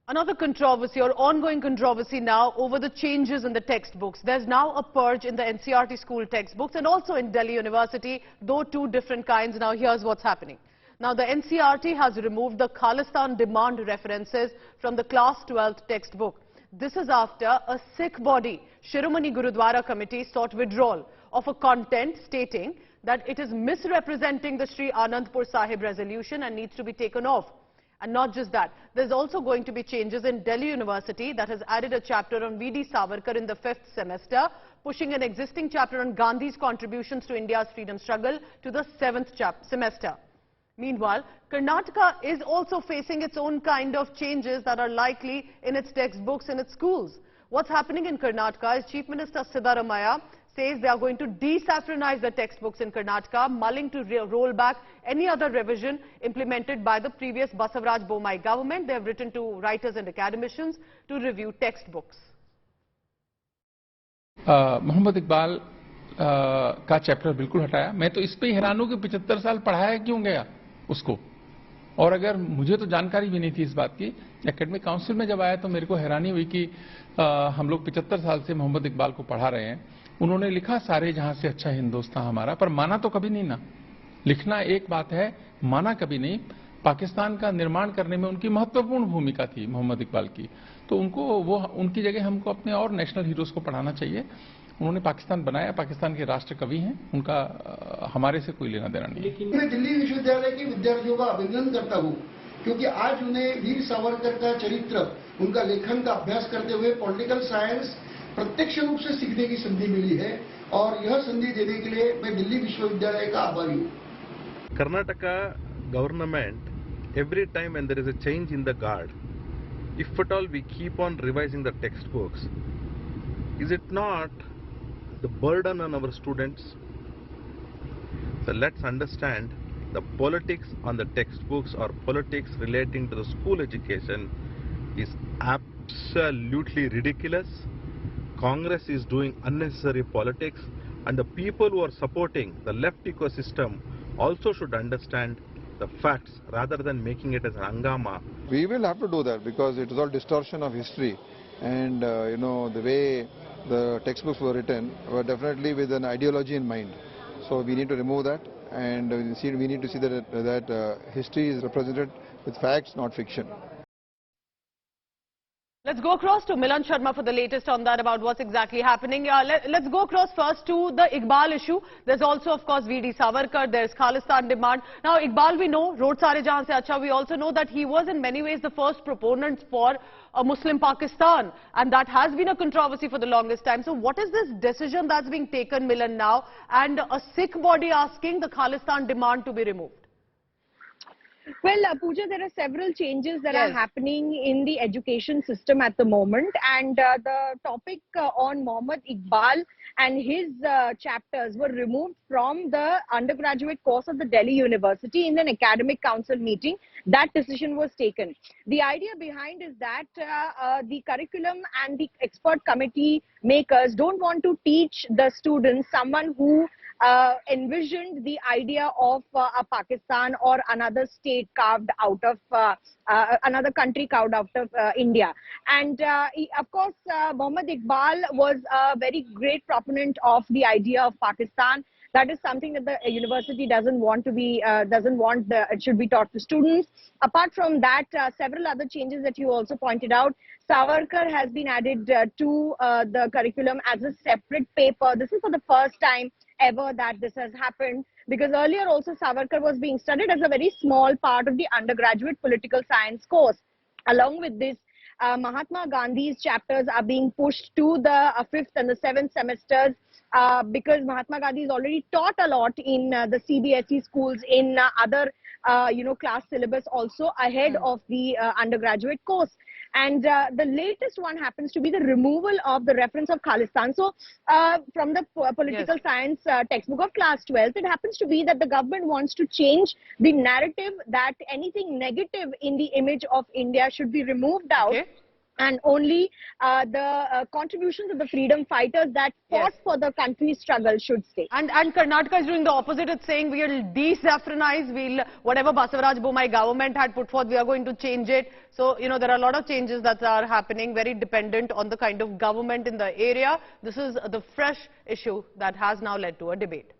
Another controversy or ongoing controversy now over the changes in the textbooks. There's now a purge in the NCERT school textbooks and also in Delhi University, though two different kinds. Now here's what's happening. Now the NCERT has removed the Khalistan demand references from the class 12th textbook. This is after a Sikh body, Shiromani Gurudwara Committee, sought withdrawal of a content stating that it is misrepresenting the Sri Anandpur Sahib resolution and needs to be taken off. And not just that, there's also going to be changes in Delhi University that has added a chapter on V.D. Savarkar in the 5th semester, pushing an existing chapter on Gandhi's contributions to India's freedom struggle to the 7th semester. Meanwhile, Karnataka is also facing its own kind of changes that are likely in its textbooks in its schools. What's happening in Karnataka is Chief Minister Siddaramaiah says they are going to desaffranize the textbooks in Karnataka, mulling to roll back any other revision implemented by the previous Basavaraj Bommai government. They have written to writers and academicians to review textbooks. Mohammad Iqbal का chapter बिल्कुल हटाया. मैं तो इस पे हैरान हूं कि 75 साल पढ़ाया क्यों गया उसको. और अगर मुझे तो जानकारी भी नहीं थी इस बात की. एकेडमिक काउंसिल में जब आया तो मेरे को हैरानी हुई कि हम लोग 75 साल से मोहम्मद इकबाल को पढ़ा रहे हैं. उन्होंने लिखा सारे जहां से अच्छा हिंदुस्तान हमारा, पर माना तो कभी नहीं ना. लिखना एक बात है, माना कभी नहीं. पाकिस्तान का निर्माण करने में उनकी महत्वपूर्ण भूमिका थी मोहम्मद इकबाल की. तो उनकी जगह हमको अपने और नेशनल हीरोज को पढ़ाना चाहिए. उन्होंने पाकिस्तान बनाया, पाकिस्तान के राष्ट्र कवि हैं, उनका हमारे से कोई लेना देना नहीं. लेकिन मैं दिल्ली विश्वविद्यालय के विद्यार्थियों का अभिनंदन करता हूं, क्योंकि आज उन्हें वीर सावरकर का चरित्र, उनका लेखन का अभ्यास करते हुए पॉलिटिकल साइंस प्रत्यक्ष रूप से सीखने की संधि मिली है, और यह संधि देने के लिए मैं दिल्ली विश्वविद्यालय का आभारी हूं. Karnataka government, every time when there is a change in the guard, if at all we keep on revising the textbooks, is it not the burden on our students? So let's understand the politics on the textbooks or politics relating to the school education is absolutely ridiculous. Congress is doing unnecessary politics, and the people who are supporting the left ecosystem also should understand the facts rather than making it as an hangama. We will have to do that because it is all distortion of history, and the way the textbooks were written were definitely with an ideology in mind. So we need to remove that, and we need to see that history is represented with facts, not fiction. Let's go across to Milan Sharma for the latest on that about what's exactly happening. Let's go across first to the Iqbal issue. There's also, of course, V.D. Savarkar. There's Khalistan demand. Now, Iqbal, we know, Road Sare Jahan Se Acha. We also know that he was in many ways the first proponent for a Muslim Pakistan. And that has been a controversy for the longest time. So what is this decision that's being taken, Milan, now? And a Sikh body asking the Khalistan demand to be removed. Well, Pooja, there are several changes that are happening in the education system at the moment, and the topic on Mohammad Iqbal and his chapters were removed from the undergraduate course of the Delhi University in an academic council meeting. That decision was taken. The idea behind is that the curriculum and the expert committee makers don't want to teach the students someone who envisioned the idea of a Pakistan or another state carved out of another country carved out of India. And of course, Mohammad Iqbal was a very great proponent of the idea of Pakistan. That is something that the university doesn't want to be, it should be taught to students. Apart from that, several other changes that you also pointed out. Savarkar has been added to the curriculum as a separate paper. This is for the first time ever that this has happened, because earlier also Savarkar was being studied as a very small part of the undergraduate political science course. Along with this, Mahatma Gandhi's chapters are being pushed to the 5th and the 7th semesters because Mahatma Gandhi is already taught a lot in the CBSE schools, in other class syllabus also ahead of the undergraduate course. And the latest one happens to be the removal of the reference of Khalistan. So from the political science textbook of class 12th, it happens to be that the government wants to change the narrative that anything negative in the image of India should be removed out. and only the contributions of the freedom fighters that fought for the country's struggle should stay. And Karnataka is doing the opposite. It's saying we'll de-saffronize, whatever Basavaraj Bommai government had put forth, we are going to change it. So, you know, there are a lot of changes that are happening, very dependent on the kind of government in the area. This is the fresh issue that has now led to a debate.